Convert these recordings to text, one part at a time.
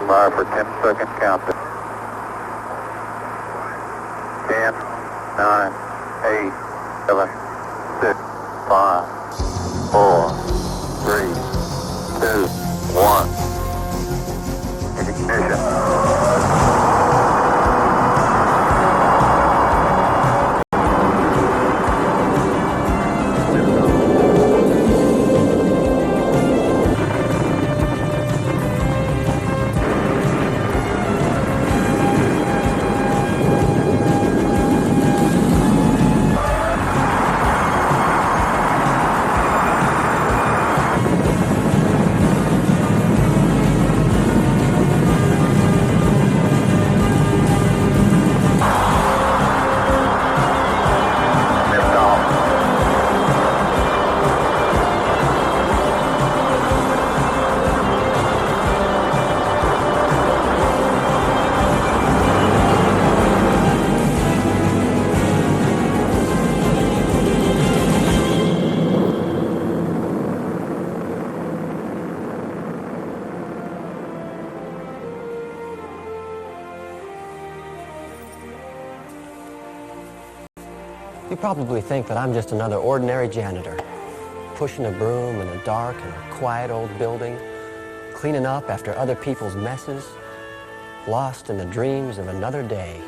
Fire for 10-second countdown. 10, 9, 8, 7, 6, 5, 4, 3, 2, 1. Ignition. You probably think that I'm just another ordinary janitor, pushing a broom in a dark and quiet old building, cleaning up after other people's messes, lost in the dreams of another day.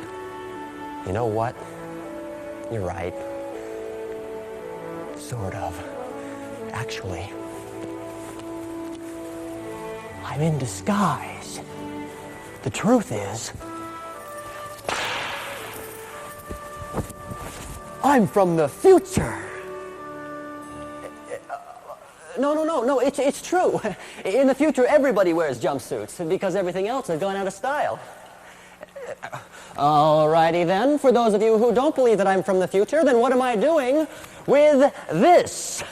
You know what? You're right. Sort of. Actually, I'm in disguise. The truth is, I'm from the future. No, it's true. In the future, everybody wears jumpsuits because everything else has gone out of style. Alrighty then, for those of you who don't believe that I'm from the future, then what am I doing with this?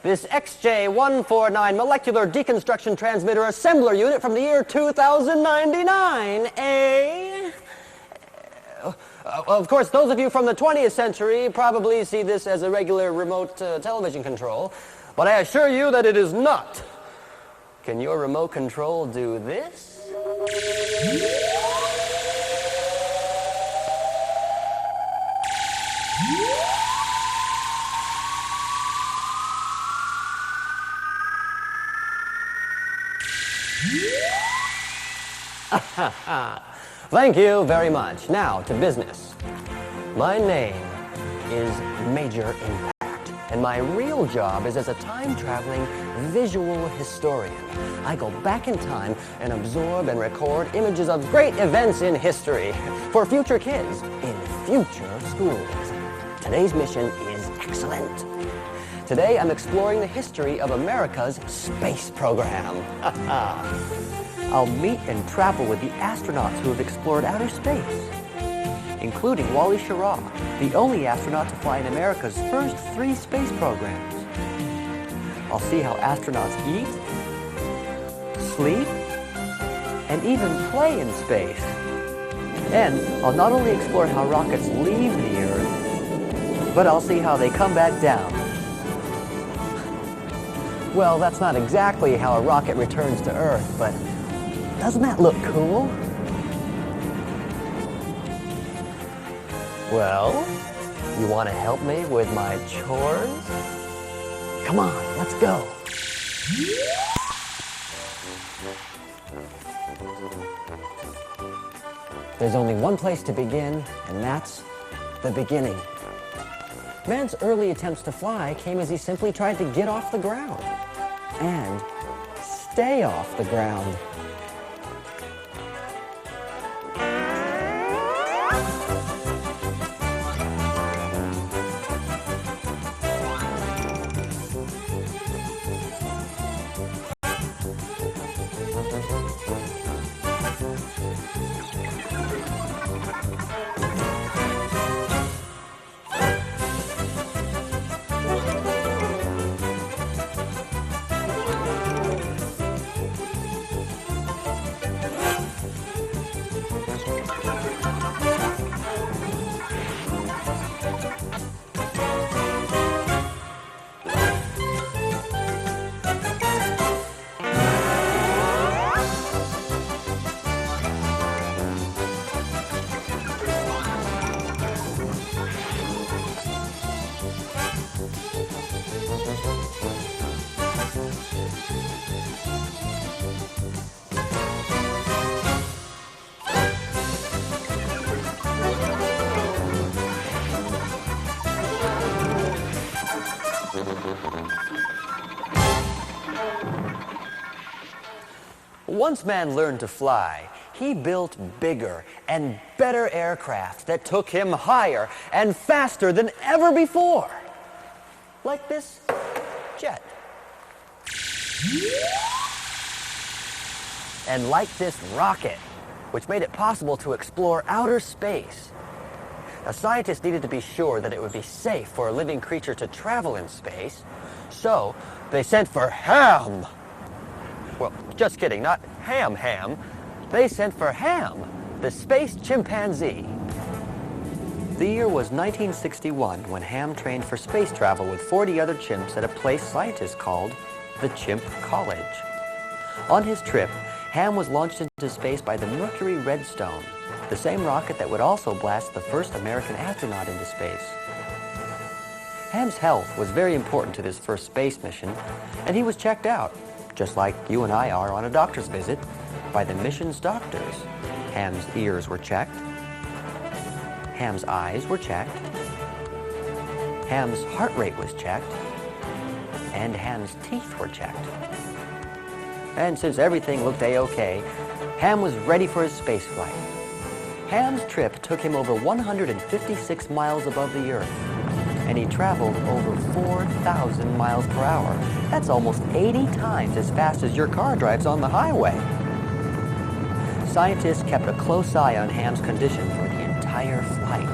This XJ149 molecular deconstruction transmitter assembler unit from the year 2099, eh? Of course, those of you from the 20th century probably see this as a regular remote television control, but I assure you that it is not. Can your remote control do this? Thank you very much. Now, to business. My name is Major Impact, and my real job is as a time-traveling visual historian. I go back in time and absorb and record images of great events in history for future kids in future schools. Today's mission is excellent. Today, I'm exploring the history of America's space program. I'll meet and travel with the astronauts who have explored outer space, including Wally Schirra, the only astronaut to fly in America's first 3 space programs. I'll see how astronauts eat, sleep, and even play in space. And I'll not only explore how rockets leave the Earth, but I'll see how they come back down. Well, that's not exactly how a rocket returns to Earth, but doesn't that look cool? Well, you want to help me with my chores? Come on, let's go. There's only one place to begin, and that's the beginning. Man's early attempts to fly came as he simply tried to get off the ground and stay off the ground. Once man learned to fly, he built bigger and better aircraft that took him higher and faster than ever before. Like this jet. And like this rocket, which made it possible to explore outer space. Now, scientists needed to be sure that it would be safe for a living creature to travel in space, so they sent for Ham. Well, just kidding, not Ham. They sent for Ham, the space chimpanzee. The year was 1961 when Ham trained for space travel with 40 other chimps at a place scientists called the Chimp College. On his trip, Ham was launched into space by the Mercury Redstone, the same rocket that would also blast the first American astronaut into space. Ham's health was very important to this first space mission, and he was checked out, just like you and I are on a doctor's visit, by the mission's doctors. Ham's ears were checked. Ham's eyes were checked. Ham's heart rate was checked. And Ham's teeth were checked. And since everything looked a-okay, Ham was ready for his space flight. Ham's trip took him over 156 miles above the Earth, and he traveled over 4,000 miles per hour. That's almost 80 times as fast as your car drives on the highway. Scientists kept a close eye on Ham's condition for the entire flight.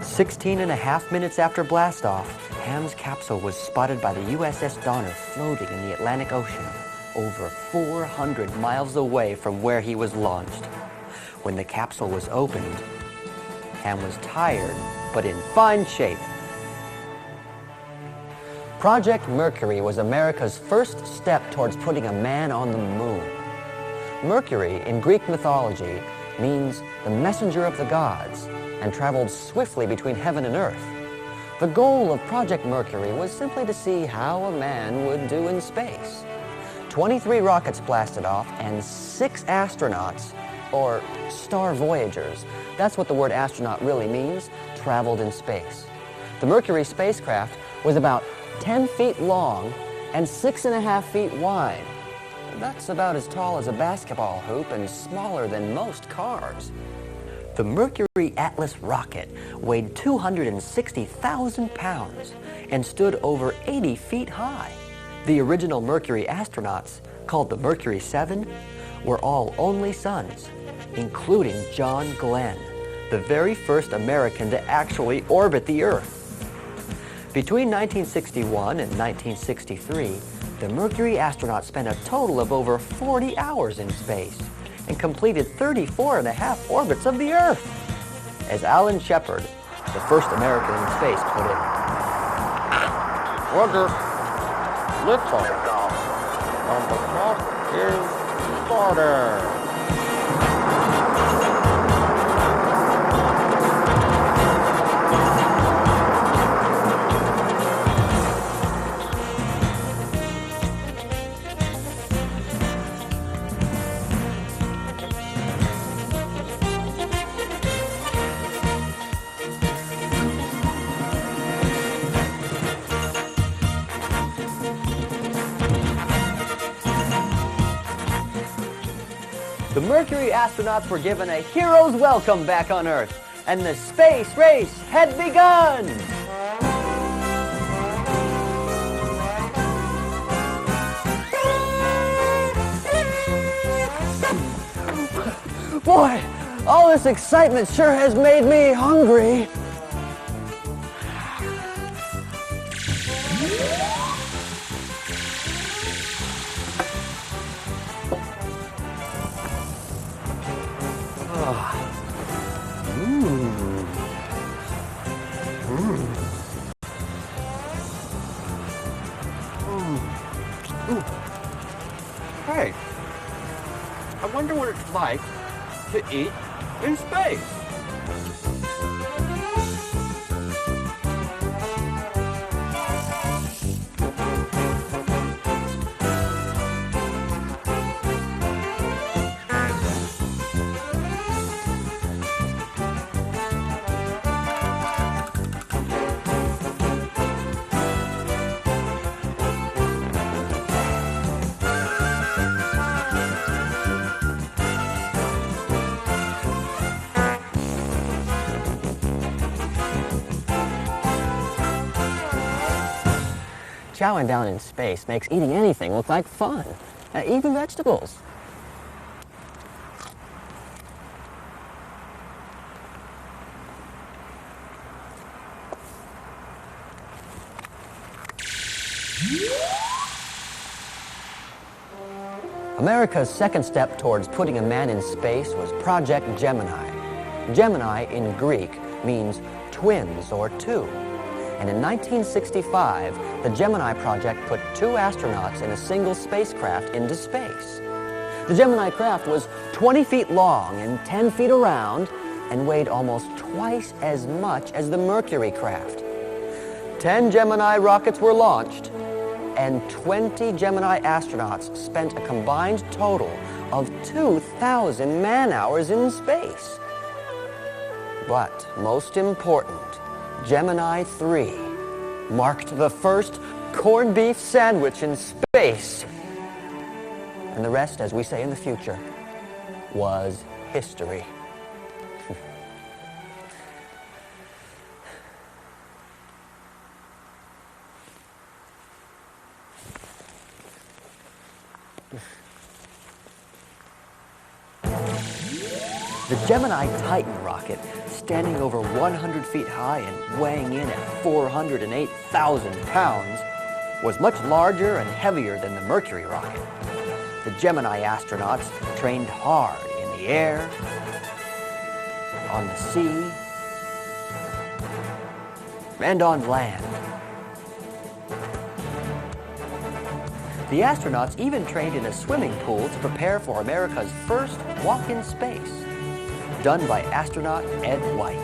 16.5 minutes after blastoff, Ham's capsule was spotted by the USS Donner floating in the Atlantic Ocean, over 400 miles away from where he was launched. When the capsule was opened, Ham was tired, but in fine shape. Project Mercury was America's first step towards putting a man on the moon. Mercury, in Greek mythology, means the messenger of the gods, and traveled swiftly between heaven and earth. The goal of Project Mercury was simply to see how a man would do in space. 23 rockets blasted off, and 6 astronauts, or star voyagers, that's what the word astronaut really means, traveled in space. The Mercury spacecraft was about 10 feet long and 6.5 feet wide. That's about as tall as a basketball hoop and smaller than most cars. The Mercury Atlas rocket weighed 260,000 pounds and stood over 80 feet high. The original Mercury astronauts, called the Mercury 7, were all only sons, including John Glenn, the very first American to actually orbit the Earth. Between 1961 and 1963, the Mercury astronauts spent a total of over 40 hours in space and completed 34.5 orbits of the Earth. As Alan Shepard, the first American in space, put it, Roger. Liftoff. And the clock is started. the Mercury astronauts were given a hero's welcome back on Earth, and the space race had begun! Boy, all this excitement sure has made me hungry. Hey, I wonder what it's like to eat in space. chowing down in space makes eating anything look like fun, even vegetables. America's second step towards putting a man in space was Project Gemini. Gemini in Greek means twins or two. And in 1965, the Gemini project put 2 astronauts in a single spacecraft into space. The Gemini craft was 20 feet long and 10 feet around and weighed almost twice as much as the Mercury craft. 10 Gemini rockets were launched, and 20 Gemini astronauts spent a combined total of 2,000 man-hours in space. But most important, Gemini 3 marked the first corned beef sandwich in space. And the rest, as we say in the future, was history. The Gemini Titan rocket, standing over 100 feet high and weighing in at 408,000 pounds, was much larger and heavier than the Mercury rocket. The Gemini astronauts trained hard in the air, on the sea, and on land. The astronauts even trained in a swimming pool to prepare for America's first walk in space, done by astronaut Ed White.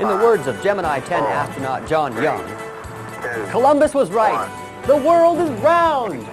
In the words of Gemini 10 astronaut John Young, Columbus was right. The world is round.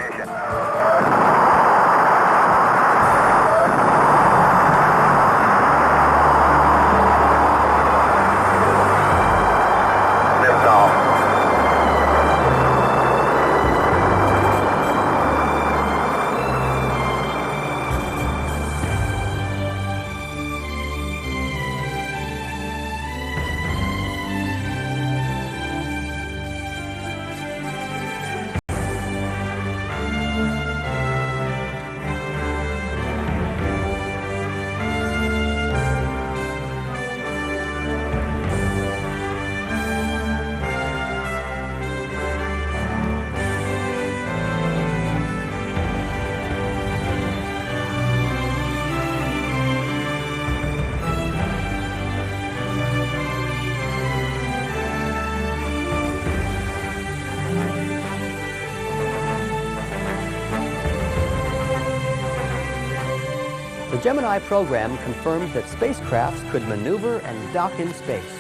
The Gemini program confirmed that spacecrafts could maneuver and dock in space,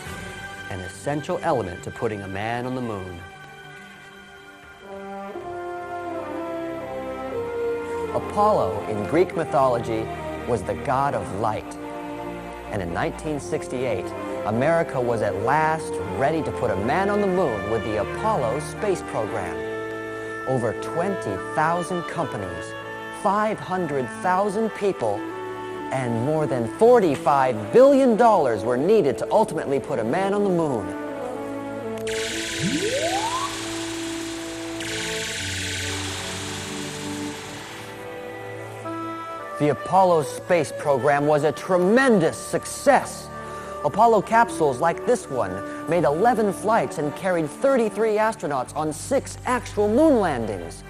an essential element to putting a man on the moon. Apollo in Greek mythology was the god of light. And in 1968, America was at last ready to put a man on the moon with the Apollo space program. Over 20,000 companies, 500,000 people, and more than $45 billion were needed to ultimately put a man on the moon. The Apollo space program was a tremendous success. Apollo capsules like this one made 11 flights and carried 33 astronauts on 6 actual moon landings.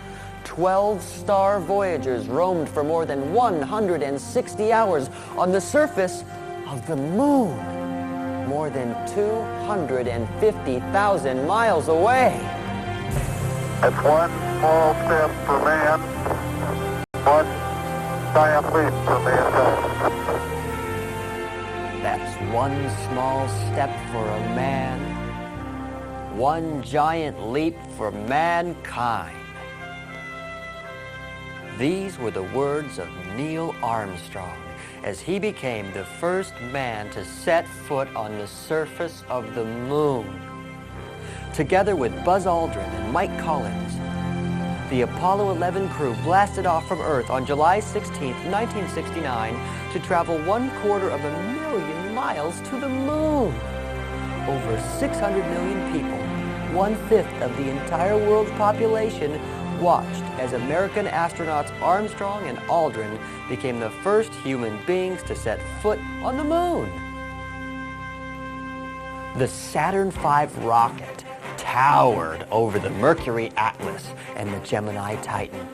12 star Voyagers roamed for more than 160 hours on the surface of the moon, more than 250,000 miles away. It's one small step for man, one giant leap for mankind. That's one small step for a man, one giant leap for mankind. These were the words of Neil Armstrong as he became the first man to set foot on the surface of the moon. Together with Buzz Aldrin and Mike Collins, The Apollo 11 crew blasted off from Earth on July 16, 1969, to travel 1/4 miles to the moon. Over 600 million people, 1/5 of the entire world's population, watched as American astronauts Armstrong and Aldrin became the first human beings to set foot on the moon. The Saturn V rocket towered over the Mercury Atlas and the Gemini Titan.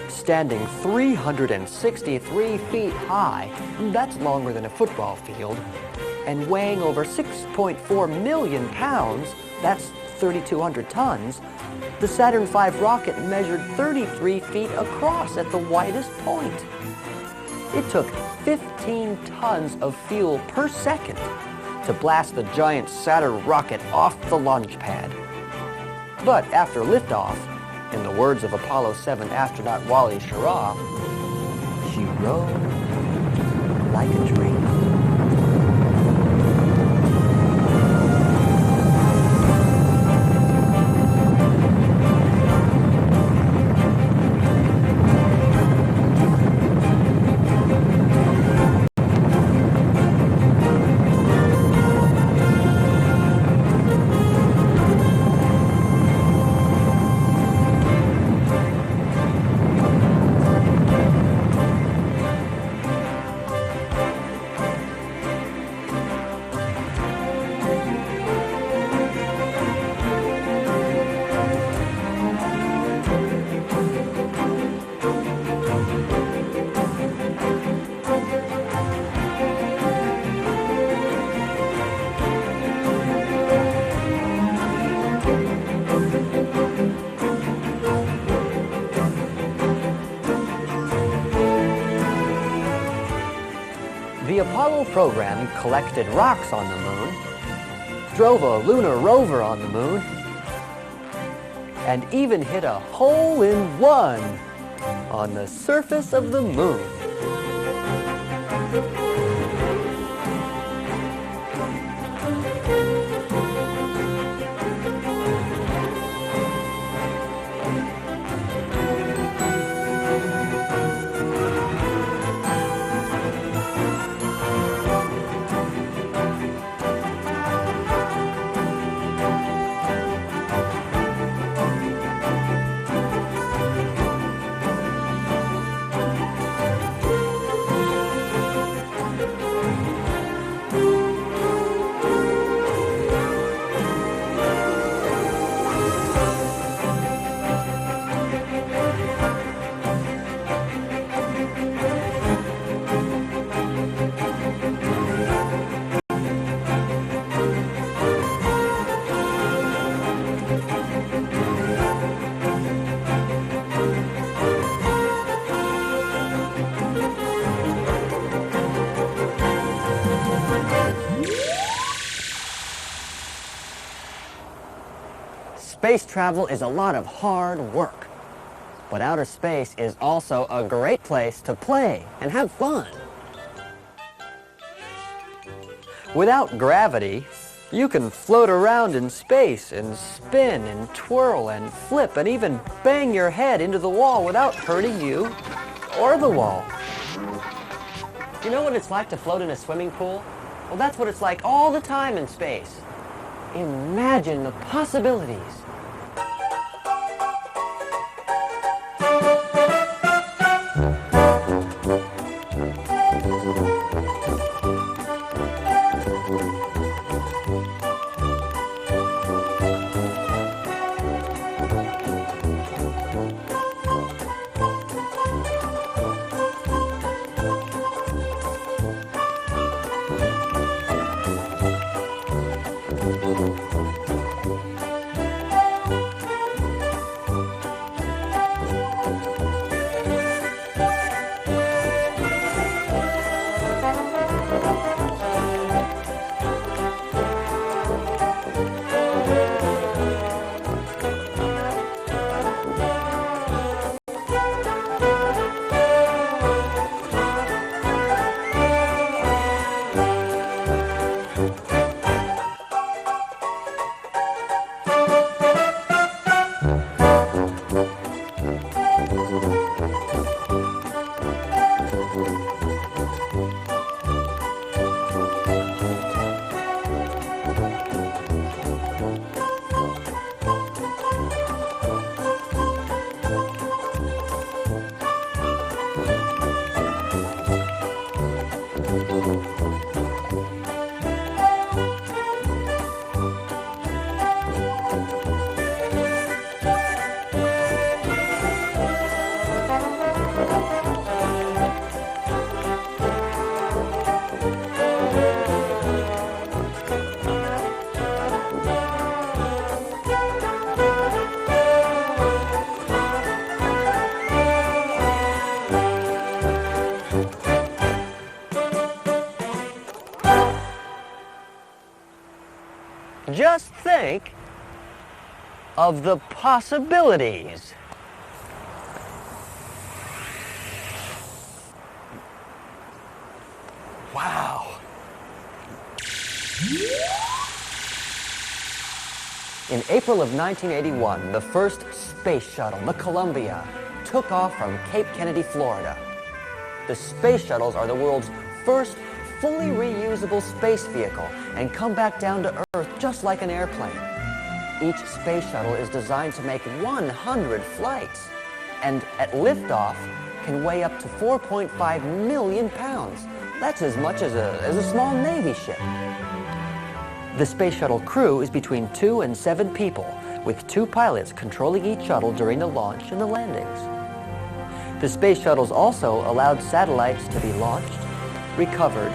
Standing 363 feet high, that's longer than a football field, and weighing over 6.4 million pounds, that's 3,200 tons, the Saturn V rocket measured 33 feet across at the widest point. It took 15 tons of fuel per second to blast the giant Saturn rocket off the launch pad. But after liftoff, in the words of Apollo 7 astronaut Wally Schirra, she rode like a dream. The Apollo program collected rocks on the moon, drove a lunar rover on the moon, and even hit a hole-in-one on the surface of the moon. Space travel is a lot of hard work, but outer space is also a great place to play and have fun. Without gravity, you can float around in space and spin and twirl and flip and even bang your head into the wall without hurting you or the wall. You know what it's like to float in a swimming pool? Well, that's what it's like all the time in space. Imagine the possibilities. Just think of the possibilities. Wow. In April of 1981, the first space shuttle, the Columbia, took off from Cape Kennedy, Florida. The space shuttles are the world's first fully reusable space vehicle and come back down to Earth just like an airplane. Each space shuttle is designed to make 100 flights, and at liftoff can weigh up to 4.5 million pounds. That's as much as a small Navy ship. The space shuttle crew is between 2 and 7 people, with 2 pilots controlling each shuttle during the launch and the landings. The space shuttles also allowed satellites to be launched, recovered,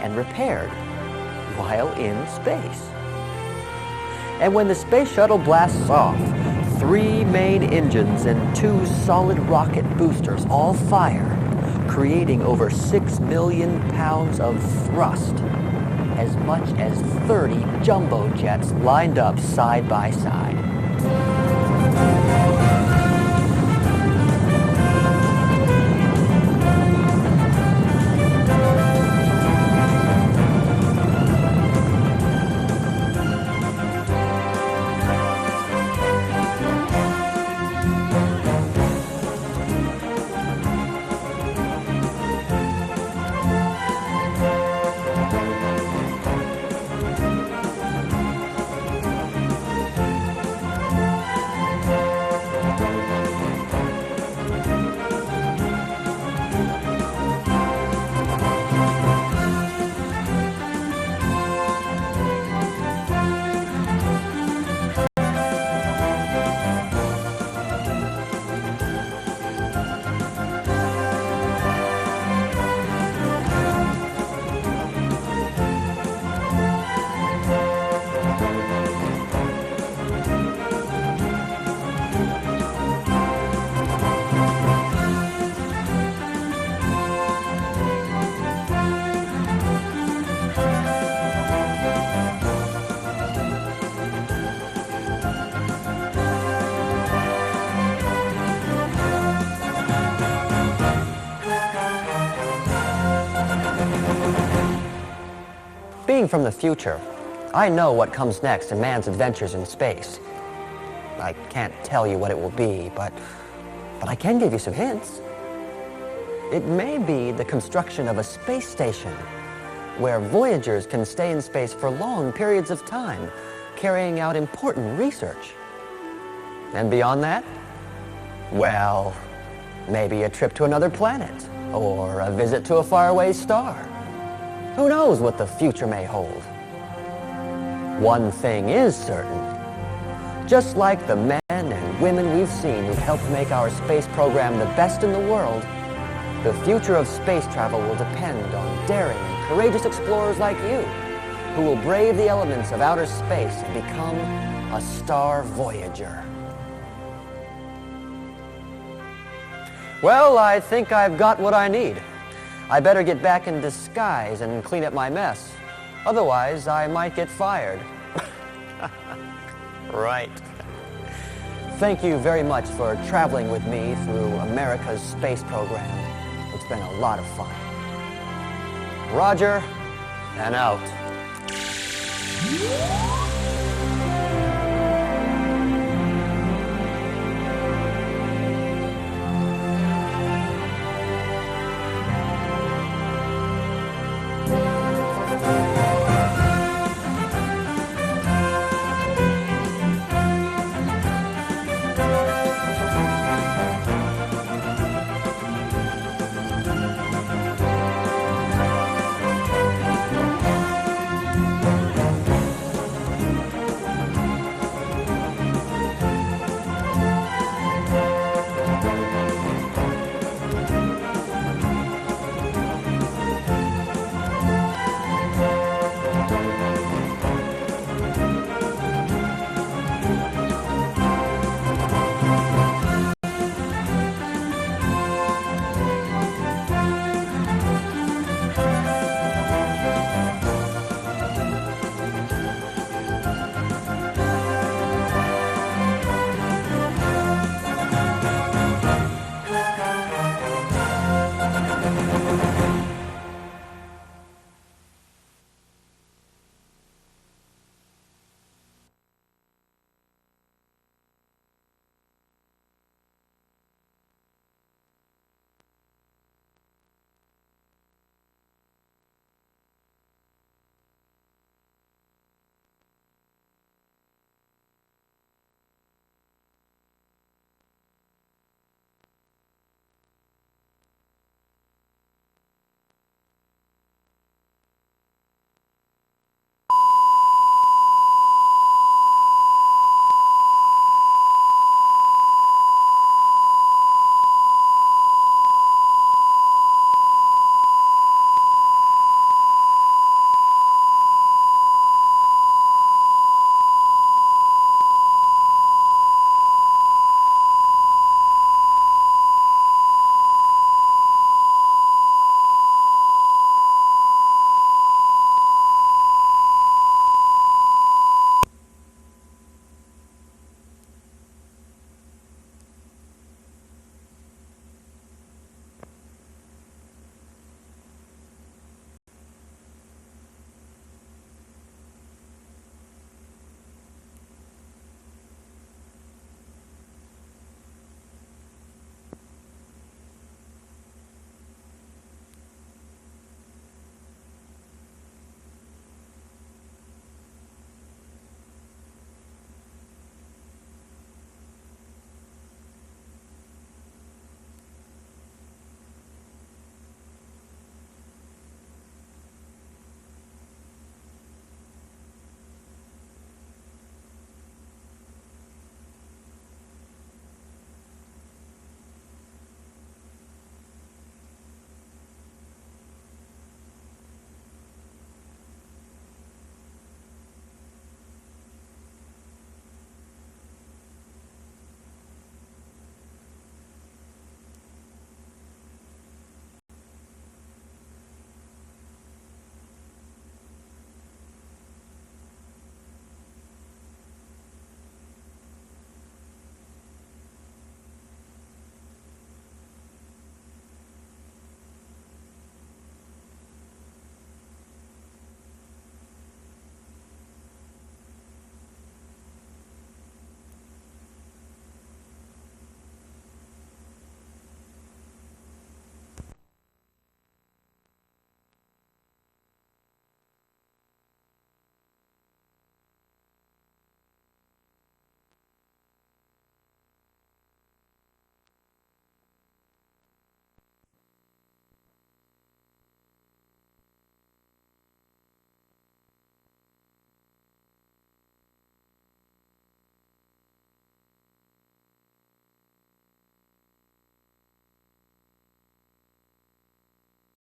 and repaired while in space. And when the space shuttle blasts off, 3 main engines and 2 solid rocket boosters all fire, creating over 6 million pounds of thrust, as much as 30 jumbo jets lined up side by side. Being from the future, I know what comes next in man's adventures in space. I can't tell you what it will be, but I can give you some hints. It may be the construction of a space station where voyagers can stay in space for long periods of time, carrying out important research. And beyond that, well, maybe a trip to another planet or a visit to a faraway star. Who knows what the future may hold? One thing is certain. Just like the men and women we've seen who've helped make our space program the best in the world, the future of space travel will depend on daring, courageous explorers like you, who will brave the elements of outer space and become a star voyager. Well, I think I've got what I need. I better get back in disguise and clean up my mess. Otherwise, I might get fired. Right. Thank you very much for traveling with me through America's space program. It's been a lot of fun. Roger, and out.